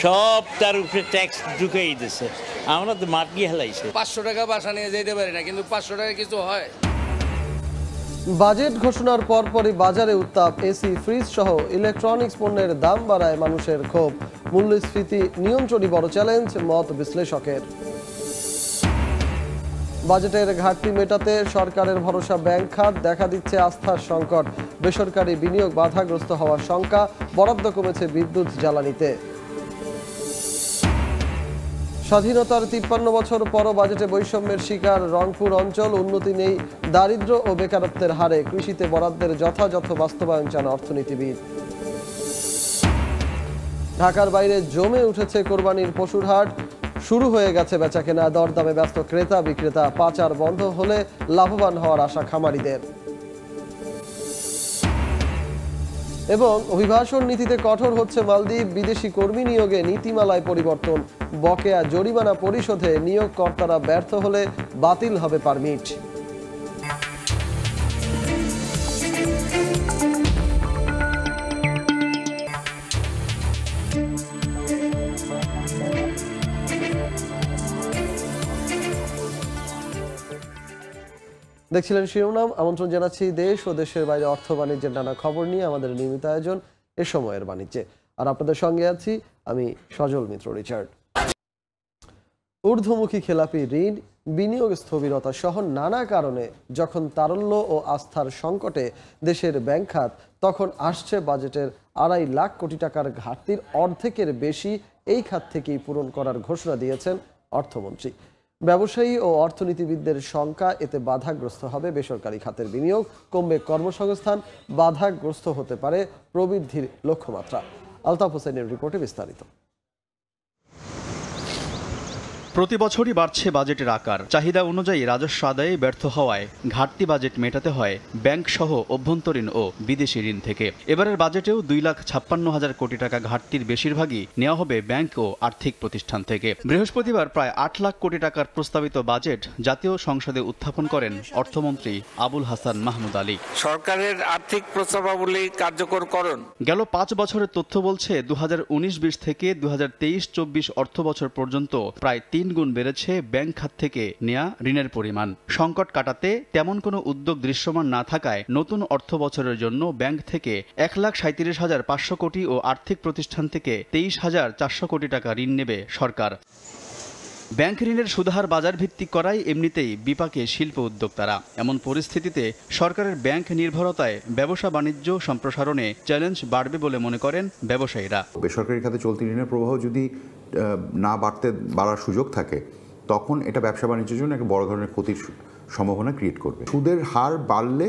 সব তার উপরে ট্যাক্স ঢুকাই দিছে। আমরা তো মাটি হেলাইছে। 500 টাকা বাসা নিয়ে যেতে পারি না, কিন্তু 500 টাকা কিছু হয়। বাজেট ঘোষণার পরপরই বাজারে উত্তাপ। এসি, ফ্রিজ সহ ইলেকট্রনিক্স পণ্যের দাম বাড়ায় মানুষের ক্ষোভ। মূল্যস্ফীতি নিয়ন্ত্রণই বড় চ্যালেঞ্জ, মত বিশ্লেষকের। বাজেটের ঘাটতি মেটাতে সরকারের ভরসা ব্যাংক খাত, দেখা দিচ্ছে আস্থার সংকট। বেসরকারি বিনিয়োগ বাধাগ্রস্ত হওয়ার শঙ্কা, বরাদ্দ কমেছে বিদ্যুৎ জ্বালানিতে। স্বাধীনতার 53 বছর পরও বাজেটে বৈষম্যের শিকার রংপুর অঞ্চল। উন্নতি নেই দারিদ্র্য ও বেকারত্বের হারে। কৃষিতে বরাদ্দের যথাযথ বাস্তবায়ন চান অর্থনীতিবিদ। ঢাকার বাইরে জমে উঠেছে কোরবানির পশুর হাট। শুরু হয়ে গেছে বেচাকেনা, দরদামে ব্যস্ত ক্রেতা বিক্রেতা। পাচার বন্ধ হলে লাভবান হওয়ার আশা খামারিদের। এবং অভিবাসন নীতিতে কঠোর হচ্ছে মালদ্বীপ। বিদেশি কর্মী নিয়োগে নীতিমালায় পরিবর্তন। বকেয়া জরিমানা পরিশোধে নিয়োগকর্তারা ব্যর্থ হলে বাতিল হবে পারমিট। দেখছিলেন শিরোনাম। আমন্ত্রণ জানাচ্ছি দেশ ও দেশের বাইরে অর্থ বাণিজ্যের নানা খবর নিয়ে আমাদের নিয়মিত আয়োজন এ সময়ের বাণিজ্যে। আর আপনাদের সঙ্গে আছি আমি সজল মিত্র রিচার্ড। ঊর্ধ্বমুখী খেলাপি ঋণ, বিনিয়োগ স্থবিরতা সহ নানা কারণে যখন তারল্য ও আস্থার সংকটে দেশের ব্যাংক খাত, তখন আসছে বাজেটের 2.5 লাখ কোটি টাকার ঘাটতির অর্ধেকের বেশি এই খাত থেকেই পূরণ করার ঘোষণা দিয়েছেন অর্থমন্ত্রী। ব্যবসায়ী ও অর্থনীতিবিদদের শঙ্কা, এতে বাধাগ্রস্ত হবে বেসরকারি খাতের বিনিয়োগ, কমবে কর্মসংস্থান, বাধাগ্রস্ত হতে পারে প্রবৃদ্ধির লক্ষ্যমাত্রা। আলতাফ হোসেনের রিপোর্টে বিস্তারিত। প্রতি বছরই বাড়ছে বাজেটের আকার। চাহিদা অনুযায়ী রাজস্ব আদায়ে ব্যর্থ হওয়ায় ঘাটতি বাজেট মেটাতে হয় ব্যাংক সহ অভ্যন্তরীণ ও বিদেশি ঋণ থেকে। এবারের বাজেটেও 2,56,000 কোটি টাকা ঘাটতির বেশিরভাগই নেওয়া হবে ব্যাংক ও আর্থিক প্রতিষ্ঠান থেকে। বৃহস্পতিবার প্রায় 8 লাখ কোটি টাকার প্রস্তাবিত বাজেট জাতীয় সংসদে উত্থাপন করেন অর্থমন্ত্রী আবুল হাসান মাহমুদ আলী। সরকারের আর্থিক প্রস্তাবাবলী কার্যকরকরণ। গেল 5 বছরের তথ্য বলছে 2019-20 থেকে 2023-24 অর্থ বছর পর্যন্ত প্রায় 3 গুণ বেড়েছে ব্যাংক খাত থেকে নেয়া ঋণের পরিমাণ। সংকট কাটাতে তেমন কোনো উদ্যোগ দৃশ্যমান না থাকায় নতুন অর্থ বছরের জন্য ব্যাংক থেকে 1,37,500 কোটি ও আর্থিক প্রতিষ্ঠান থেকে 23,400 কোটি টাকা ঋণ নেবে সরকার। ব্যাংক ঋণের সুদহার বাজার ভিত্তিক করায় এমনিতেই বিপাকে শিল্প উদ্যোক্তারা। এমন পরিস্থিতিতে সরকারের ব্যাংক নির্ভরতায় ব্যবসা বাণিজ্য সম্প্রসারণে চ্যালেঞ্জ বাড়বে বলে মনে করেন ব্যবসায়ীরা। বেসরকারি খাতে চলতি ঋণের প্রবাহ যদি না বাড়ার সুযোগ থাকে, তখন এটা ব্যবসা বাণিজ্যের জন্য একটা বড় ধরনের ক্ষতির সম্ভাবনা ক্রিয়েট করবে। সুদের হার বাড়লে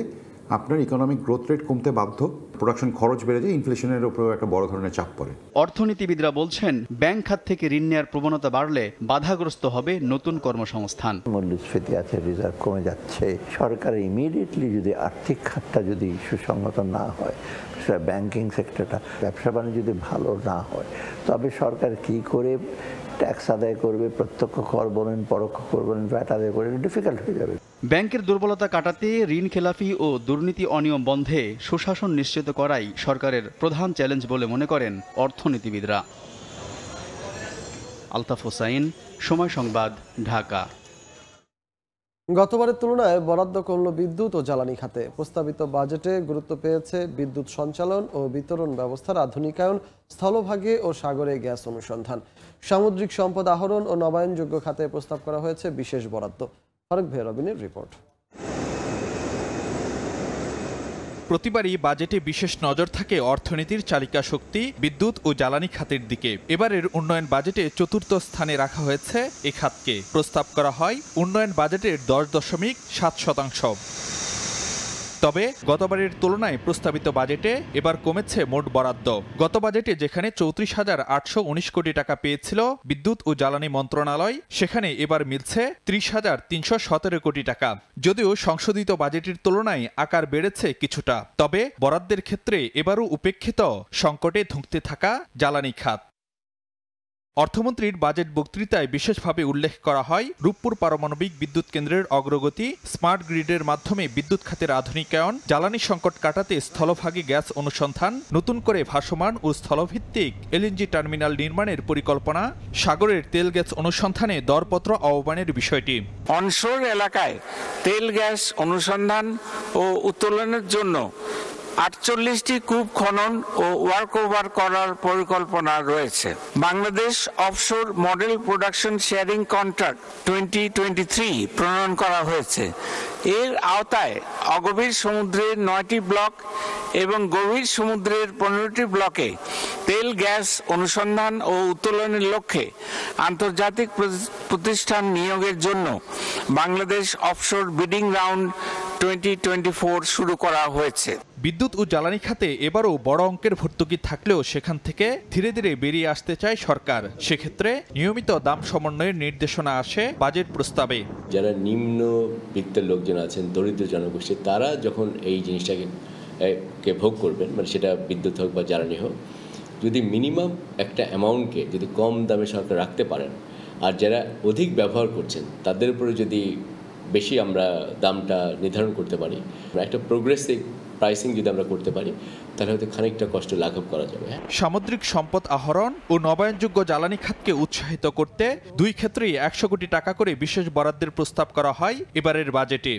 আপনার ইকোনমিক গ্রোথ রেট কমতে বাধ্য, প্রোডাকশন খরচ বেড়ে যায়, ইনফ্লেশনের উপরেও একটা বড় ধরনের চাপ পড়ে। অর্থনীতিবিদরা বলছেন, ব্যাংক খাত থেকে ঋণ নেওয়ার প্রবণতা বাড়লে বাধাগ্রস্ত হবে নতুন কর্মসংস্থান। মূল্যস্ফীতি আছে, রিজার্ভ কমে যাচ্ছে। সরকার ইমিডিয়েটলি যদি আর্থিক খাতটা যদি সুসংগত না হয়, ব্যাংকিং সেক্টরটা, ব্যবসা বাণিজ্য যদি ভালো না হয়, তবে সরকার কি করে ট্যাক্স আদায় করবে, প্রত্যক্ষ কর বলেন, পরোক্ষ কর বলেন, ভ্যাট আদায় করে, ডিফিকাল্ট হয়ে যাবে। ব্যাংকের দুর্বলতা কাটাতে ঋণ খেলাফি ও দুর্নীতি অনিয়ম বন্ধে সুশাসন নিশ্চিত করাই সরকারের প্রধান চ্যালেঞ্জ বলে মনে করেন অর্থনীতিবিদরা। আলতাফ হোসাইন, সময় সংবাদ, ঢাকা। গতবারের তুলনায় বরাদ্দ কমল বিদ্যুৎ ও জ্বালানি খাতে। প্রস্তাবিত বাজেটে গুরুত্ব পেয়েছে বিদ্যুৎ সঞ্চালন ও বিতরণ ব্যবস্থার আধুনিকায়ন, স্থলভাগে ও সাগরে গ্যাস অনুসন্ধান, সামুদ্রিক সম্পদ আহরণ ও নবায়নযোগ্য খাতে প্রস্তাব করা হয়েছে বিশেষ বরাদ্দ। ফারুক ভেরবিনের রিপোর্ট। প্রতিবারই বাজেটে বিশেষ নজর থাকে অর্থনীতির চালিকা শক্তি বিদ্যুৎ ও জ্বালানি খাতের দিকে। এবারের উন্নয়ন বাজেটে চতুর্থ স্থানে রাখা হয়েছে এ খাতকে। প্রস্তাব করা হয় উন্নয়ন বাজেটের 10.7%। তবে গতবারের তুলনায় প্রস্তাবিত বাজেটে এবার কমেছে মোট বরাদ্দ। গত বাজেটে যেখানে 34,819 কোটি টাকা পেয়েছিল বিদ্যুৎ ও জ্বালানি মন্ত্রণালয়, সেখানে এবার মিলছে 30,317 কোটি টাকা। যদিও সংশোধিত বাজেটের তুলনায় আকার বেড়েছে কিছুটা, তবে বরাদ্দের ক্ষেত্রে এবারও উপেক্ষিত সংকটে ধুঁকতে থাকা জ্বালানি খাত। অর্থমন্ত্রীর বাজেট বক্তৃতায় বিশেষভাবে উল্লেখ করা হয় রূপপুর পারমাণবিক বিদ্যুৎ কেন্দ্রের অগ্রগতি, স্মার্ট গ্রিডের মাধ্যমে বিদ্যুৎ খাতের আধুনিকায়ন, জ্বালানি সংকট কাটাতে স্থলভাগে গ্যাস অনুসন্ধান, নতুন করে ভাসমান ও স্থলভিত্তিক এলএনজি টার্মিনাল নির্মাণের পরিকল্পনা, সাগরের তেল গ্যাস অনুসন্ধানে দরপত্র আহ্বানের বিষয়টি। অনশোর এলাকায় তেল গ্যাস অনুসন্ধান ও উত্তোলনের জন্য 48টি কূপ খনন ও ওয়ার্ক ওভার করার পরিকল্পনা রয়েছে। Bangladesh offshore model production sharing contract 2023 প্রণয়ন করা হয়েছে। এর আওতায় অগভীর সমুদ্রের 9টি ব্লক এবং গভীর সমুদ্রের 15টি ব্লকে তেল গ্যাস অনুসন্ধান ও উত্তোলনের লক্ষ্যে আন্তর্জাতিক প্রতিষ্ঠান নিয়োগের জন্য বাংলাদেশ অফশোর বিডিং রাউন্ড 2024 শুরু করা হয়েছে। বিদ্যুৎ ও জ্বালানি খাতে এবারও বড় অঙ্কের ভর্তুকি থাকলেও সেখান থেকে ধীরে ধীরে বেরিয়ে আসতে চায় সরকার। সেক্ষেত্রে নিয়মিত দাম সমন্বয়ের নির্দেশনা আসে বাজেট প্রস্তাবে। যারা নিম্ন বিত্তের লোকজন আছেন, দরিদ্র জনগোষ্ঠী, তারা যখন এই জিনিসটাকে ভোগ করবেন, মানে সেটা বিদ্যুৎ হোক বা জ্বালানি হোক, যদি মিনিমাম একটা অ্যামাউন্টকে যদি কম দামে সরকার রাখতে পারেন, আর যারা অধিক ব্যবহার করছেন তাদের উপরে যদি বেশি আমরা দামটা নির্ধারণ করতে পারি, একটা প্রোগ্রেসিভ প্রাইসিং যদি আমরা করতে পারি, তাহলে হয়তো খানিকটা কষ্ট লাঘব করা যাবে। সামুদ্রিক সম্পদ আহরণ ও নবায়নযোগ্য জ্বালানি খাতকে উৎসাহিত করতে দুই ক্ষেত্রেই 100 কোটি টাকা করে বিশেষ বরাদ্দের প্রস্তাব করা হয় এবারের বাজেটে।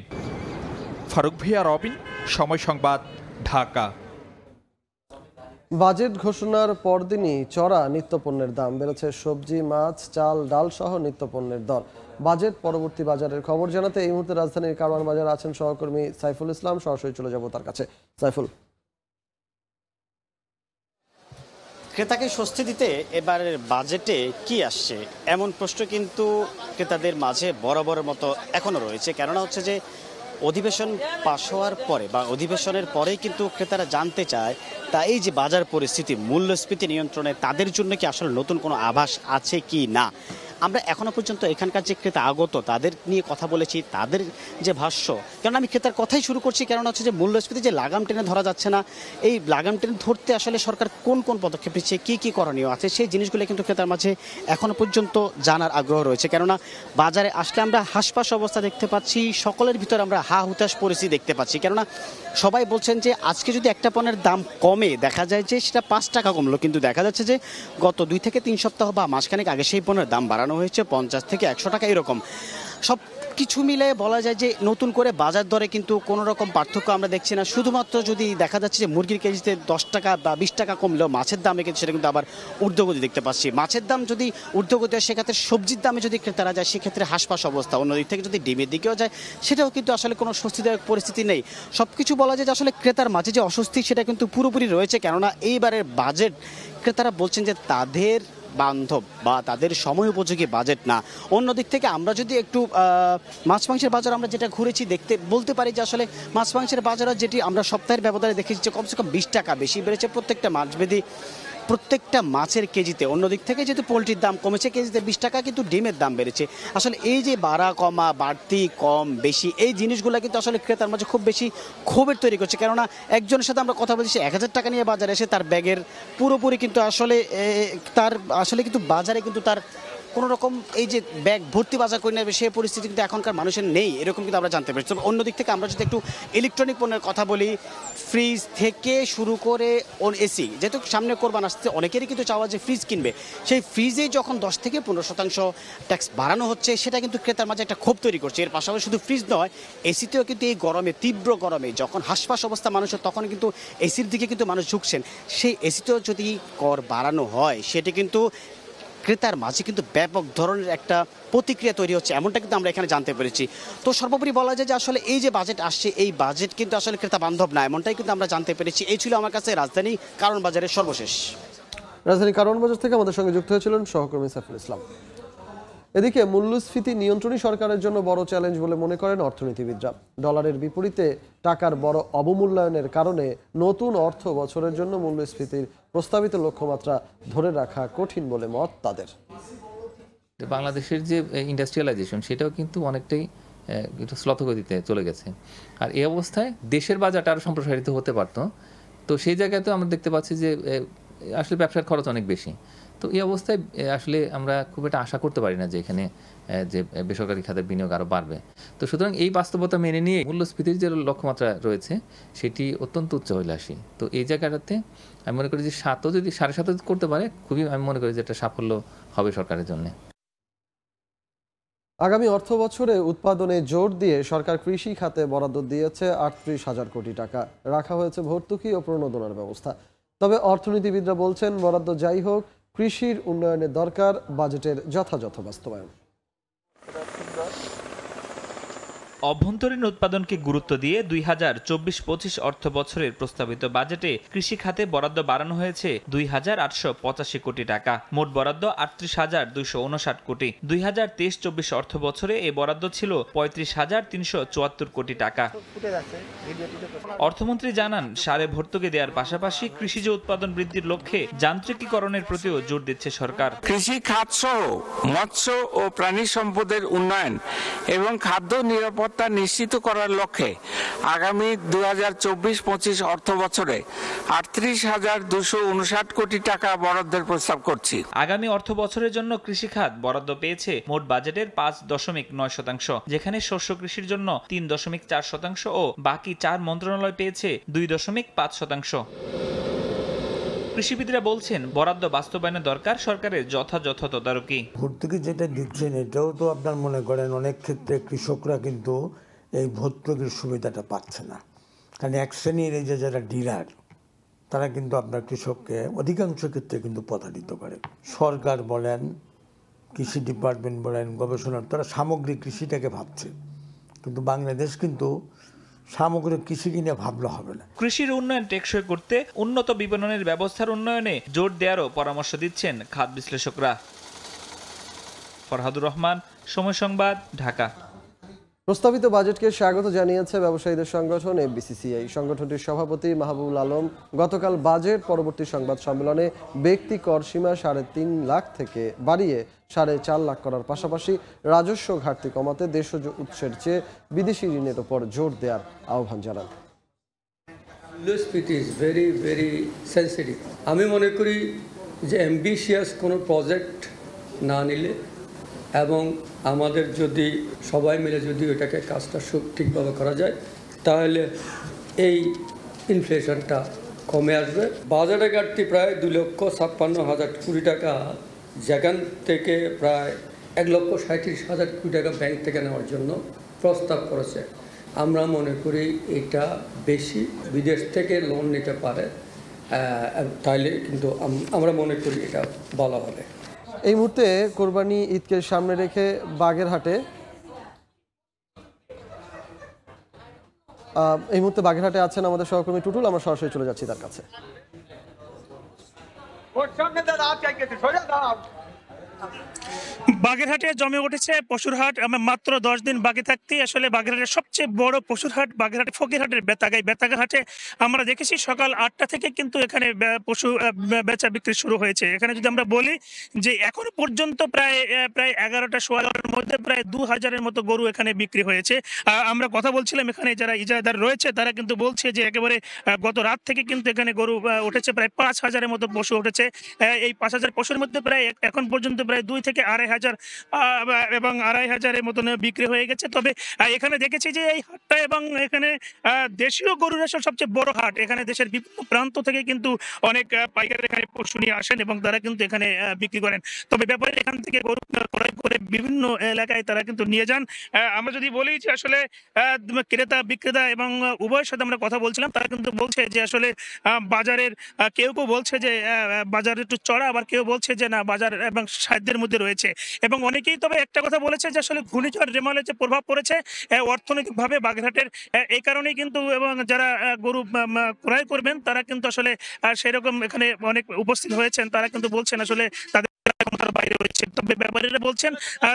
ফারুক ভিয়া, রবিন, সময় সংবাদ, ঢাকা। বাজেট ঘোষণার পরদিনই চড়া নিত্যপণ্যের দাম বেড়েছে সবজি, মাছ, চাল, ডাল সহ নিত্যপণ্যের দর। বাজেট পরবর্তী বাজারের খবর জানাতে এই মুহূর্তে রাজধানীর কারওয়ান বাজারে আছেন সহকর্মী সাইফুল ইসলাম। সরাসরি চলে যাব তার কাছে। সাইফুল, ক্রেতাকে স্বস্তি দিতে এবারের বাজেটে কি আসছে এমন প্রশ্ন কিন্তু ক্রেতাদের মাঝে বরাবরের মতো এখনো রয়েছে। কেননা হচ্ছে যে অধিবেশন পাশ হওয়ার পরে বা অধিবেশনের পরেই কিন্তু ক্রেতারা জানতে চায় তা এই যে বাজার পরিস্থিতি, মূল্যস্ফীতি নিয়ন্ত্রণে তাদের জন্য কি আসলে নতুন কোনো আভাস আছে কি না। আমরা এখনো পর্যন্ত এখানকার যে ক্রেতা আগত তাদের নিয়ে কথা বলেছি, তাদের যে ভাষ্য, কেননা আমি ক্রেতার কথাই শুরু করছি, কেননা হচ্ছে যে মূল্যস্ফীতি যে লাগাম টেনে ধরা যাচ্ছে না, এই লাগাম টেনে ধরতে আসলে সরকার কোন কোন পদক্ষেপ নিচ্ছে, কী কী করণীয় আছে, সেই জিনিসগুলো কিন্তু ক্রেতার মাঝে এখনো পর্যন্ত জানার আগ্রহ রয়েছে। কেননা বাজারে আসলে আমরা হাসপাস অবস্থা দেখতে পাচ্ছি, সকলের ভিতরে আমরা হা হুতাশ পরিস্থিতি দেখতে পাচ্ছি। কেননা সবাই বলছেন যে আজকে যদি একটা পণ্যের দাম কমে, দেখা যায় যে সেটা 5 টাকা কমলো, কিন্তু দেখা যাচ্ছে যে গত 2 থেকে 3 সপ্তাহ বা মাসখানেক আগে সেই পণ্যের দাম বাড়ানো হয়েছে 50 থেকে 100 টাকা এরকম। সব কিছু মিলে বলা যায় যে নতুন করে বাজার দরে কিন্তু কোনো রকম পার্থক্য আমরা দেখছি না। শুধুমাত্র যদি দেখা যাচ্ছে যে মুরগির কেজিতে 10 টাকা বা 20 টাকা কমলেও মাছের দামে কিন্তু সেটা কিন্তু আবার ঊর্ধ্বগতি দেখতে পাচ্ছি। মাছের দাম যদি ঊর্ধ্বগতি হয়, সেক্ষেত্রে সবজির দামে যদি ক্রেতারা যায় সেক্ষেত্রে হাসপাস অবস্থা। অন্যদিক থেকে যদি ডিমের দিকেও যায়, সেটাও কিন্তু আসলে কোনো স্বস্তিদায়ক পরিস্থিতি নেই। সব কিছু বলা যায় যে আসলে ক্রেতার মাঝে যে অস্বস্তি সেটা কিন্তু পুরোপুরি রয়েছে। কেননা এইবারের বাজেট ক্রেতারা বলছেন যে তাদের বান্ধব বা তাদের সময় উপযোগী বাজেট না। অন্যদিক থেকে আমরা যদি একটু মাছ মাংসের বাজার আমরা যেটা ঘুরেছি বলতে পারি যে আসলে মাছ মাংসের বাজারও যেটি আমরা সপ্তাহের ব্যবধানে দেখেছি যে কমসে কম 20 টাকা বেশি বেড়েছে প্রত্যেকটা মাছভেদী, প্রত্যেকটা মাছের কেজিতে। অন্যদিক থেকে যেহেতু পোলট্রির দাম কমেছে কেজিতে 20 টাকা, কিন্তু ডিমের দাম বেড়েছে। আসলে এই যে বাড়া কমা, বাড়তি কম বেশি, এই জিনিসগুলো কিন্তু আসলে ক্রেতার মাঝে খুব বেশি ক্ষোভের তৈরি করছে। কেননা একজনের সাথে আমরা কথা বলছি 1000 টাকা নিয়ে বাজারে এসে তার ব্যাগের পুরোপুরি কিন্তু আসলে কিন্তু বাজারে কিন্তু তার কোনো রকম এই যে ব্যাগ ভর্তি বাজার করে নেবে সেই পরিস্থিতি কিন্তু এখনকার মানুষের নেই, এরকম কিন্তু আমরা জানতে পারছি। তবে অন্যদিক থেকে আমরা যদি একটু ইলেকট্রনিক পণ্যের কথা বলি, ফ্রিজ থেকে শুরু করে এসি, যেহেতু সামনে কোরবান আসছে, অনেকেরই কিন্তু চাওয়া যে ফ্রিজ কিনবে, সেই ফ্রিজে যখন 10 থেকে 15% ট্যাক্স বাড়ানো হচ্ছে, সেটা কিন্তু ক্রেতার মাঝে একটা ক্ষোভ তৈরি করছে। এর পাশাপাশি শুধু ফ্রিজ নয়, এসিতেও কিন্তু এই গরমে, তীব্র গরমে যখন হাসপাস অবস্থা মানুষের, তখন কিন্তু এসির দিকে কিন্তু মানুষ ঝুঁকছেন। সেই এসিতেও যদি কর বাড়ানো হয়, সেটি কিন্তু ক্রেতার মাঝে কিন্তু ব্যাপক ধরনের একটা প্রতিক্রিয়া তৈরি হচ্ছে, এমনটা কিন্তু আমরা এখানে জানতে পেরেছি। তো সর্বোপরি বলা যায় যে আসলে এই যে বাজেট আসছে, এই বাজেট কিন্তু আসলে ক্রেতা বান্ধব না, এমনটাই কিন্তু আমরা জানতে পেরেছি। এই ছিল আমার কাছে রাজধানী কারওয়ান বাজারের সর্বশেষ। রাজধানী কারওয়ান বাজার থেকে আমাদের সঙ্গে যুক্ত হয়েছিলেন সহকর্মী সাইফুল ইসলাম। এদিকে মূল্যস্ফীতি নিয়ন্ত্রণই সরকারের জন্য বড় চ্যালেঞ্জ বলে মনে করেন অর্থনীতিবিদরা। ডলারের বিপরীতে টাকার বড় অবমূল্যায়নের কারণে নতুন অর্থ বছরের জন্য মূল্যস্ফীতির প্রস্তাবিত লক্ষ্যমাত্রা ধরে রাখা কঠিন বলে মত তাদের। বাংলাদেশের যে ইন্ডাস্ট্রিয়ালাইজেশন, সেটাও কিন্তু অনেকটাই একটু শ্লথগতিতে চলে গেছে। আর এই অবস্থায় দেশের বাজারটা আরও সম্প্রসারিত হতে পারত। তো সেই জায়গায় তো আমরা দেখতে পাচ্ছি যে আসলে ব্যবসার খরচ অনেক বেশি। তো এই অবস্থায় আসলে আমরা খুব একটা আশা করতে পারি না যে এখানে যে বেসরকারি খাতের বিনিয়োগ আরও বাড়বে। তো সুতরাং এই বাস্তবতা মেনে নিয়ে মূল্যস্ফীতির যে লক্ষ্যমাত্রা রয়েছে সেটি অত্যন্ত উচ্চাভিলাষী। তো এই জায়গাটাতে আমি মনে করি যে 7ও যদি 7.5 করতে পারে, খুবই আমি মনে করি যে একটা সাফল্য হবে সরকারের জন্য। আগামী অর্থ বছরে উৎপাদনে জোর দিয়ে সরকার কৃষি খাতে বরাদ্দ দিয়েছে 38,000 কোটি টাকা। রাখা হয়েছে ভর্তুকি ও প্রণোদনার ব্যবস্থা। তবে অর্থনীতিবিদরা বলছেন, বরাদ্দ যাই হোক, কৃষির উন্নয়নের দরকার বাজেটের যথাযথ বাস্তবায়ন। অভ্যন্তরীণ উৎপাদনকে গুরুত্ব দিয়ে 2024-25 অর্থ বছরের প্রস্তাবিত বাজেটে কৃষি খাতে বরাদ্দ বাড়ানো হয়েছে 2,885 কোটি টাকা। মোট বরাদ্দ 38,259 কোটি। 2023-24 অর্থ বছরে এ বরাদ্দ ছিল 35,374 কোটি টাকা। অর্থমন্ত্রী জানান, সারে ভর্তুকি দেওয়ার পাশাপাশি কৃষিজ উৎপাদন বৃদ্ধির লক্ষ্যে যান্ত্রিকীকরণের প্রতিও জোর দিচ্ছে সরকার। কৃষি খাত সহ মৎস্য ও প্রাণী সম্পদের উন্নয়ন এবং খাদ্য নিরাপত্তা নিশ্চিত করার লক্ষ্যে আগামী 2024-25 অর্থ বছরে 38,259 কোটি টাকা বরাদ্দের প্রস্তাব করছি। আগামী অর্থ বছরের জন্য কৃষি খাত বরাদ্দ পেয়েছে মোট বাজেটের 5.9%, যেখানে শস্য কৃষির জন্য 3.4% ও বাকি 4 মন্ত্রণালয় পেয়েছে 2.5%। কৃষিবিদরা বলছেন, বরাদ্দ বাস্তবায়নের দরকার সরকারের যথাযথ তদারকি। ভর্তুকি যেটা দিচ্ছেন এটাও তো আপনার মনে করেন অনেক ক্ষেত্রে কৃষকরা কিন্তু এই ভর্তুকির সুবিধাটা পাচ্ছে না, কারণ এক শ্রেণীর এই যে যারা ডিলার তারা কিন্তু আপনার কৃষককে অধিকাংশ ক্ষেত্রে কিন্তু প্রতারিত করে। সরকার বলেন, কৃষি ডিপার্টমেন্ট বলেন, গবেষণা, তারা সামগ্রিক কৃষিটাকে ভাবছে, কিন্তু বাংলাদেশ কিন্তু সামগ্রিক কৃষি কিনে ভাবলে হবে না। কৃষির উন্নয়ন টেকসই করতে উন্নত বিপণনের ব্যবস্থার উন্নয়নে জোর দেওয়ারও পরামর্শ দিচ্ছেন খাত বিশ্লেষকরা। ফরহাদুর রহমান, সময় সংবাদ, ঢাকা। প্রস্তাবিত বাজেটকে স্বাগত জানিয়েছে ব্যবসায়ীদের সংগঠন এফবিসিসিআই। সংগঠনটির সভাপতি মাহবুবুল আলম গতকাল বাজেট পরবর্তী সংবাদ সম্মেলনে ব্যক্তি কর সীমা 3.5 লাখ থেকে বাড়িয়ে 4.5 লাখ করার পাশাপাশি রাজস্ব ঘাটতি কমাতে দেশজ উৎসের চেয়ে বিদেশি ঋণের ওপর জোর দেওয়ার আহ্বান জানান। মূল্যস্ফীতি ইজ ভেরি ভেরি সেন্সিটিভ। আমি মনে করি যে অ্যাম্বিশিয়াস কোনো প্রজেক্ট না নিলে এবং আমাদের যদি সবাই মিলে যদি ওটাকে কাজটা ঠিকভাবে করা যায় তাহলে এই ইনফ্লেশনটা কমে আসবে। বাজারে ঘাটতি প্রায় 2,56,000 কোটি টাকা, যেখান থেকে প্রায় 1,37,000 কোটি টাকা ব্যাংক থেকে নেওয়ার জন্য প্রস্তাব করেছে। আমরা মনে করি এটা বেশি, বিদেশ থেকে লোন নিতে পারে, তাইলে কিন্তু আমরা মনে করি এটা ভালো হবে। এই মুহূর্তে কোরবানি ঈদকে সামনে রেখে বাগেরহাটে আছেন আমাদের সহকর্মী টুটুল। আমরা সরাসরি চলে যাচ্ছি তার কাছে। বাগেরহাটে জমে উঠেছে পশুর হাট। মাত্র 10 দিন বাকি থাকতেই আসলে বাগেরহাটের সবচেয়ে বড় পশুর হাট বাগেরহাট ফকিরহাটের বেতাগা হাটে আমরা দেখেছি সকাল 8টা থেকে কিন্তু এখানে পশু বেচা বিক্রি শুরু হয়েছে। এখানে যদি আমরা বলি যে এখনো পর্যন্ত প্রায় 11টা সোয়া 11টার মধ্যে প্রায় 2000-এর মতো গরু এখানে বিক্রি হয়েছে। আমরা কথা বলছিলাম, এখানে যারা ইজারাদার রয়েছে তারা কিন্তু বলছে যে একেবারে গত রাত থেকে কিন্তু এখানে গরু উঠেছে, প্রায় 5000-এর মতো পশু উঠেছে। এই 5000 পশুর মধ্যে প্রায় এখন পর্যন্ত প্রায় 2 থেকে 2,500 এবং 2,500-এর মতন বিক্রি হয়ে গেছে। তবে এখানে দেখেছি যে এই হাটটা এবং এখানে দেশীয় গরুর আসলে সবচেয়ে বড় হাট। এখানে দেশের বিভিন্ন প্রান্ত থেকে কিন্তু অনেক পাইকার এখানে পশু নিয়ে আসেন এবং তারা কিন্তু এখানে বিক্রি করেন। তবে ব্যাপারে এখান থেকে গরু ক্রয় করে বিভিন্ন এলাকায় তারা কিন্তু নিয়ে যান। আমরা যদি বলি যে আসলে ক্রেতা বিক্রেতা এবং উভয়ের সাথে আমরা কথা বলছিলাম, তারা কিন্তু বলছে যে আসলে বাজারের কেউ বলছে যে বাজার একটু চড়া, আবার কেউ বলছে যে না বাজার এবং সাধ্যের মধ্যে রয়েছে। এবং অনেকেই তবে একটা কথা বলেছে যে আসলে ঘূর্ণিঝড় রেমালের যে প্রভাব পড়েছে অর্থনৈতিকভাবে বাগেরহাটের, এই কারণেই কিন্তু এবং যারা গরু ক্রয় করবেন তারা কিন্তু আসলে সেরকম এখানে অনেক উপস্থিত হয়েছেন, তারা কিন্তু বলছেন আসলে তাদের বাইরে রয়েছে। তবে ব্যাপারীরা বলছেন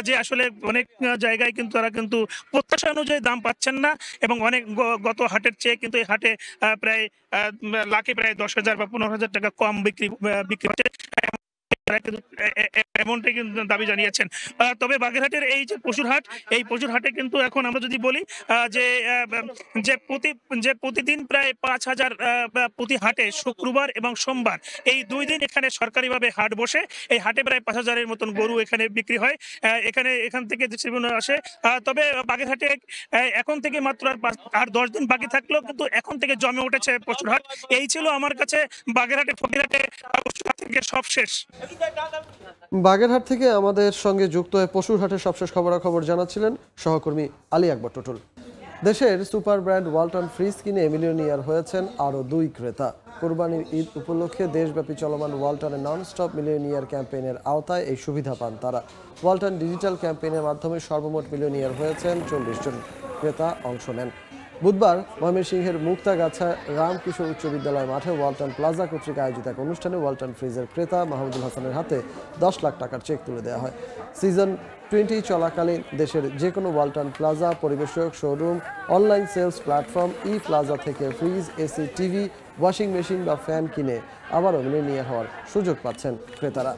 যে আসলে অনেক জায়গায় কিন্তু তারা কিন্তু প্রত্যাশা অনুযায়ী দাম পাচ্ছেন না এবং অনেক গত হাটের চেয়ে কিন্তু এই হাটে প্রায় লাখে প্রায় 10,000 বা 15,000 টাকা কম বিক্রি হচ্ছে। এমনটাই কিন্তু দাবি জানিয়েছেন। তবে বাগেরহাটের এই যে পশুর হাট, এই পশুর হাটে কিন্তু এখন আমরা যদি বলি যে প্রতিদিন প্রায় 5,000 প্রতি হাটে শুক্রবার এবং সোমবার এই 2 দিন এখানে সরকারিভাবে হাট বসে। এই হাটে প্রায় 5,000-এর মতন গরু এখানে বিক্রি হয়। এখান থেকে ডিস্ট্রিবিউশন আসে। তবে বাগেরহাটে এখন থেকে মাত্র আর 10 দিন বাকি থাকলেও কিন্তু এখন থেকে জমে উঠেছে পশুর হাট। এই ছিল আমার কাছে বাগেরহাটে ফকিরহাটে পশুর হাট থেকে সব শেষ। বাগেরহাট থেকে আমাদের সঙ্গে যুক্ত হয়ে পশুর হাটের সবশেষ খবরাখবর জানাচ্ছিলেন সহকর্মী আলী আকবর টুটুল। দেশের সুপার ব্র্যান্ড ওয়ালটন ফ্রিজ কিনে মিলিয়নিয়ার হয়েছেন আরও 2 ক্রেতা। কোরবানির ঈদ উপলক্ষে দেশব্যাপী চলমান ওয়ালটনের নন স্টপ মিলিয়নিয়ার ক্যাম্পেইনের আওতায় এই সুবিধা পান তারা। ওয়ালটন ডিজিটাল ক্যাম্পেইনের মাধ্যমে সর্বমোট মিলিয়নিয়ার হয়েছেন 40 জন ক্রেতা অংশ নেন। বুধবার ময়মনসিংহের মুক্তাগাছা রামকিশোর উচ্চ বিদ্যালয় মাঠে ওয়ালটন প্লাজা কর্তৃক আয়োজিত এক অনুষ্ঠানে ওয়ালটন ফ্রিজের ক্রেতা মাহমুদুল হাসানের হাতে 10 লাখ টাকার চেক তুলে দেওয়া হয়। সিজন 20 চলাকালীন দেশের যে কোনো ওয়ালটন প্লাজা, পরিবেশক, showroom, online sales platform e plaza থেকে fridge, AC, TV, washing machine বা ফ্যান কিনে আবারও মিলিয়নিয়ার হওয়ার সুযোগ পাচ্ছেন ক্রেতারা।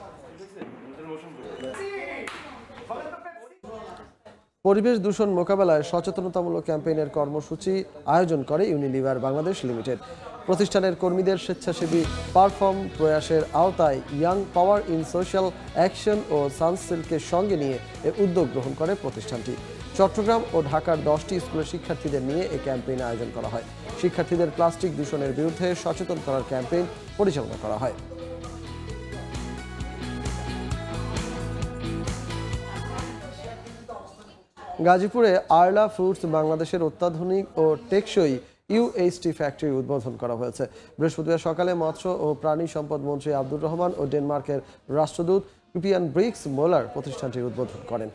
পরিবেশ দূষণ মোকাবেলায় সচেতনতামূলক ক্যাম্পেইনের কর্মসূচি আয়োজন করে ইউনিলিভার বাংলাদেশ লিমিটেড। প্রতিষ্ঠানের কর্মীদের স্বেচ্ছাসেবী পারফর্ম প্রয়াসের আওতায় young power in social action ও সানসিল্কের সঙ্গে নিয়ে এ উদ্যোগ গ্রহণ করে প্রতিষ্ঠানটি। চট্টগ্রাম ও ঢাকার 10টি স্কুলের শিক্ষার্থীদের নিয়ে এই ক্যাম্পেইন আয়োজন করা হয়। শিক্ষার্থীদের প্লাস্টিক দূষণের বিরুদ্ধে সচেতন করার ক্যাম্পেইন পরিচালনা করা হয়। গাজীপুরে আরলা ফুডস বাংলাদেশের অত্যাধুনিক ও টেকসই ইউএইচটি ফ্যাক্টরি উদ্বোধন করা হয়েছে। বৃহস্পতিবার সকালে মৎস্য ও প্রাণী সম্পদ মন্ত্রী আব্দুর রহমান ও ডেনমার্কের রাষ্ট্রদূত ক্রিপিয়ান ব্রিক্স মোলার প্রতিষ্ঠানটির উদ্বোধন করেন।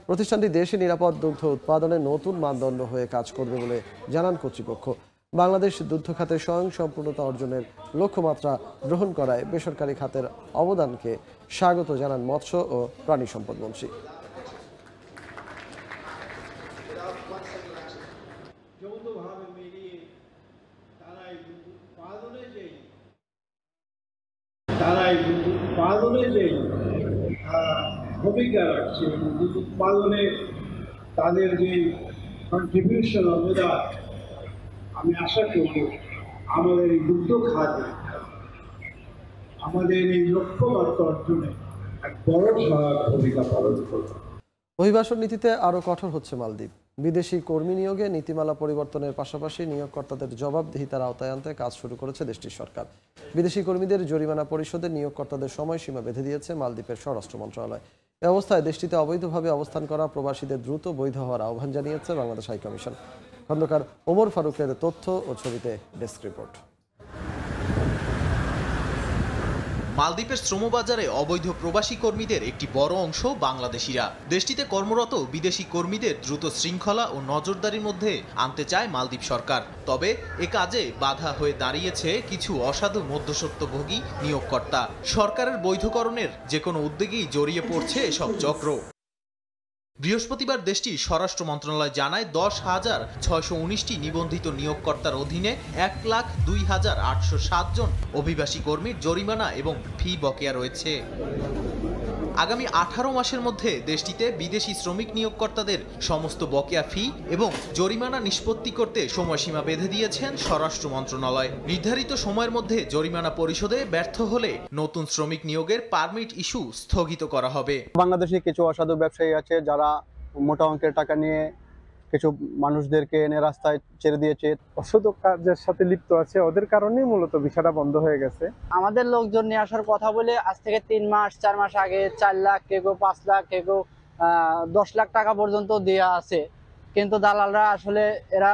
প্রতিষ্ঠানটি দেশে নিরাপদ দুগ্ধ উৎপাদনে নতুন মানদণ্ড হয়ে কাজ করবে বলে জানান কর্তৃপক্ষ। বাংলাদেশ দুগ্ধ খাতে স্বয়ংসম্পূর্ণতা অর্জনের লক্ষ্যমাত্রা গ্রহণ করায় বেসরকারি খাতের অবদানকে স্বাগত জানান মৎস্য ও প্রাণী সম্পদ মন্ত্রী। তারাই উৎপাদনে যে ভূমিকা রাখছে, উৎপাদনে তাদের যে কন্ট্রিবিউশন অবদান, আমি আশা করব আমাদের এই দুগ্ধ খাতে আমাদের এই লক্ষ্যমাত্রা অর্জনে এক বড় সহায়ক ভূমিকা পালন করবে। অভিবাসন নীতিতে আরও কঠোর হচ্ছে মালদ্বীপ। বিদেশি কর্মী নিয়োগে নীতিমালা পরিবর্তনের পাশাপাশি নিয়োগকর্তাদের জবাবদিহিতার আওতায় আনতে কাজ শুরু করেছে দেশটির সরকার। বিদেশি কর্মীদের জরিমানা পরিশোধে নিয়োগকর্তাদের সময়সীমা বেঁধে দিয়েছে মালদ্বীপের স্বরাষ্ট্র মন্ত্রণালয়। এ অবস্থায় দেশটিতে অবৈধভাবে অবস্থান করা প্রবাসীদের দ্রুত বৈধ হওয়ার আহ্বান জানিয়েছে বাংলাদেশ হাইকমিশন। খন্দকার ওমর ফারুকের তথ্য ও ছবিতে ডেস্ক রিপোর্ট। মালদ্বীপের শ্রমবাজারে অবৈধ প্রবাসী কর্মীদের একটি বড় অংশ বাংলাদেশিরা। দেশটিতে কর্মরত বিদেশি কর্মীদের দ্রুত শৃঙ্খলা ও নজরদারির মধ্যে আনতে চায় মালদ্বীপ সরকার। তবে এ কাজে বাধা হয়ে দাঁড়িয়েছে কিছু অসাধু মধ্যস্বত্বভোগী নিয়োগকর্তা। সরকারের বৈধকরণের যে কোনো উদ্যোগেই জড়িয়ে পড়ছে এসব চক্র। বৃহস্পতিবার দেশটির স্বরাষ্ট্র মন্ত্রণালয় জানায় 10,619টি নিবন্ধিত নিয়োগকর্তার অধীনে 1,02,807 জন অভিবাসী কর্মীর জরিমানা এবং ফি বকেয়া রয়েছে। আগামী 18 মাসের মধ্যে দেশটিতে বিদেশি শ্রমিক নিয়োগকর্তাদের সমস্ত বকেয়া ফি এবং জরিমানা নিষ্পত্তি করতে সময়সীমা বেঁধে দিয়েছেন স্বরাষ্ট্র মন্ত্রণালয়। নির্ধারিত সময়ের মধ্যে জরিমানা পরিশোধে ব্যর্থ হলে নতুন শ্রমিক নিয়োগের পারমিট ইস্যু স্থগিত করা হবে। বাংলাদেশে কিছু অসাধু ব্যবসায়ী আছে যারা মোটা অঙ্কের টাকা নিয়ে কিছু মানুষদেরকে এনে রাস্তায় ছেড়ে দিয়েছে। অসাধু কাজের সাথে লিপ্ত আছে, ওদের কারণেই মূলত ভিসাটা বন্ধ হয়ে গেছে। আমাদের লোকজন নিয়ে আসার কথা বলে আজ থেকে 3 মাস 4 মাস আগে 4 লাখ, কেউ 5 লাখ, কেউ 10 লাখ টাকা পর্যন্ত দেওয়া আছে, কিন্তু দালালরা আসলে এরা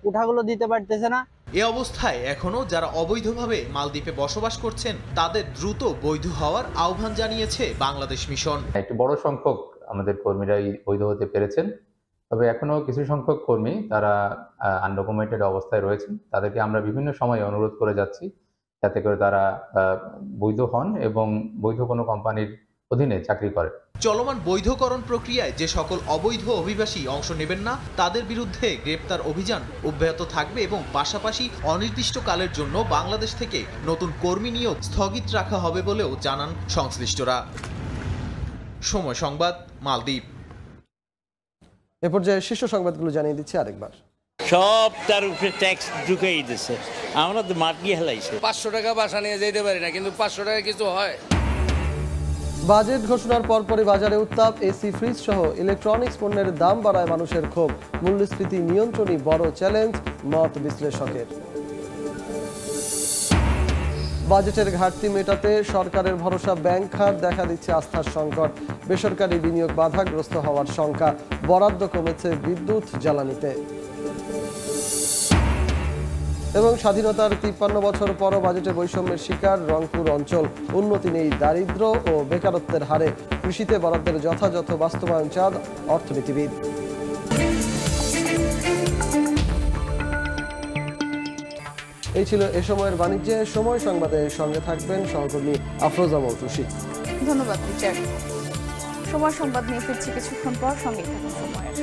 কোঠাগুলো দিতে পারতেছে না। এ অবস্থায় এখনো যারা অবৈধভাবে মালদ্বীপে বসবাস করছেন তাদের দ্রুত বৈধ হওয়ার আহ্বান জানিয়েছে বাংলাদেশ মিশন। একটি বড় সংখ্যক আমাদের কর্মীরাই বৈধ হতে পেরেছেন, তবে এখনো কিছু সংখ্যক কর্মী তারা আনডকুমেন্টেড অবস্থায় রয়েছেন। তাদেরকে আমরা বিভিন্ন সময় অনুরোধ করে যাচ্ছি যাতে করে তারা বৈধ হন এবং বৈধ কোনো কোম্পানির অধীনে চাকরি করে। চলমান বৈধকরণ প্রক্রিয়ায় যে সকল অবৈধ অভিবাসী অংশ নেবেন না তাদের বিরুদ্ধে গ্রেপ্তার অভিযান অব্যাহত থাকবে এবং পাশাপাশি অনির্দিষ্টকালের জন্য বাংলাদেশ থেকে নতুন কর্মী নিয়োগ স্থগিত রাখা হবে বলেও জানান সংশ্লিষ্টরা। সময় সংবাদ, মালদ্বীপ। এ পর্যায়ে শীর্ষ সংবাদগুলো জানিয়ে দিচ্ছি আরেকবার। সব তার উপরে ট্যাক্স ঢুকাই দিতেছে, আমরা তো মাটি হেলাইছে। 500 টাকা বাসা নিয়ে যেতে পারি না, কিন্তু 500 টাকা কিছু হয়। বাজেট ঘোষণার পরপরই বাজারে উত্তাপ, এসি, ফ্রিজ সহ ইলেকট্রনিক্স পণ্যের দাম বাড়ায় মানুষের ক্ষোভ। মূল্যস্ফীতি নিয়ন্ত্রণই বড় চ্যালেঞ্জ, মত বিশ্লেষকের। বাজেটের ঘাটতি মেটাতে সরকারের ভরসা ব্যাংক খাত, দেখা দিচ্ছে আস্থার সংকট। বেসরকারি বিনিয়োগ বাধাগ্রস্ত হওয়ার শঙ্কা। বরাদ্দ কমেছে বিদ্যুৎ, জ্বালানিতে। এবং স্বাধীনতার 53 বছর পরও বাজেটে বৈষম্যের শিকার রংপুর অঞ্চল। উন্নতি নেই দারিদ্র্য ও বেকারত্বের হারে। কৃষিতে বরাদ্দের যথাযথ বাস্তবায়ন চান অর্থনীতিবিদ। এই ছিল এ সময়ের বাণিজ্যে। সময় সংবাদের সঙ্গে থাকবেন সহকর্মী আফরোজা মৌটুসী। ধন্যবাদ বিচার। সময় সংবাদ নিয়ে ফিরছি কিছুক্ষণ পর, সঙ্গে থাকুন সময়ের।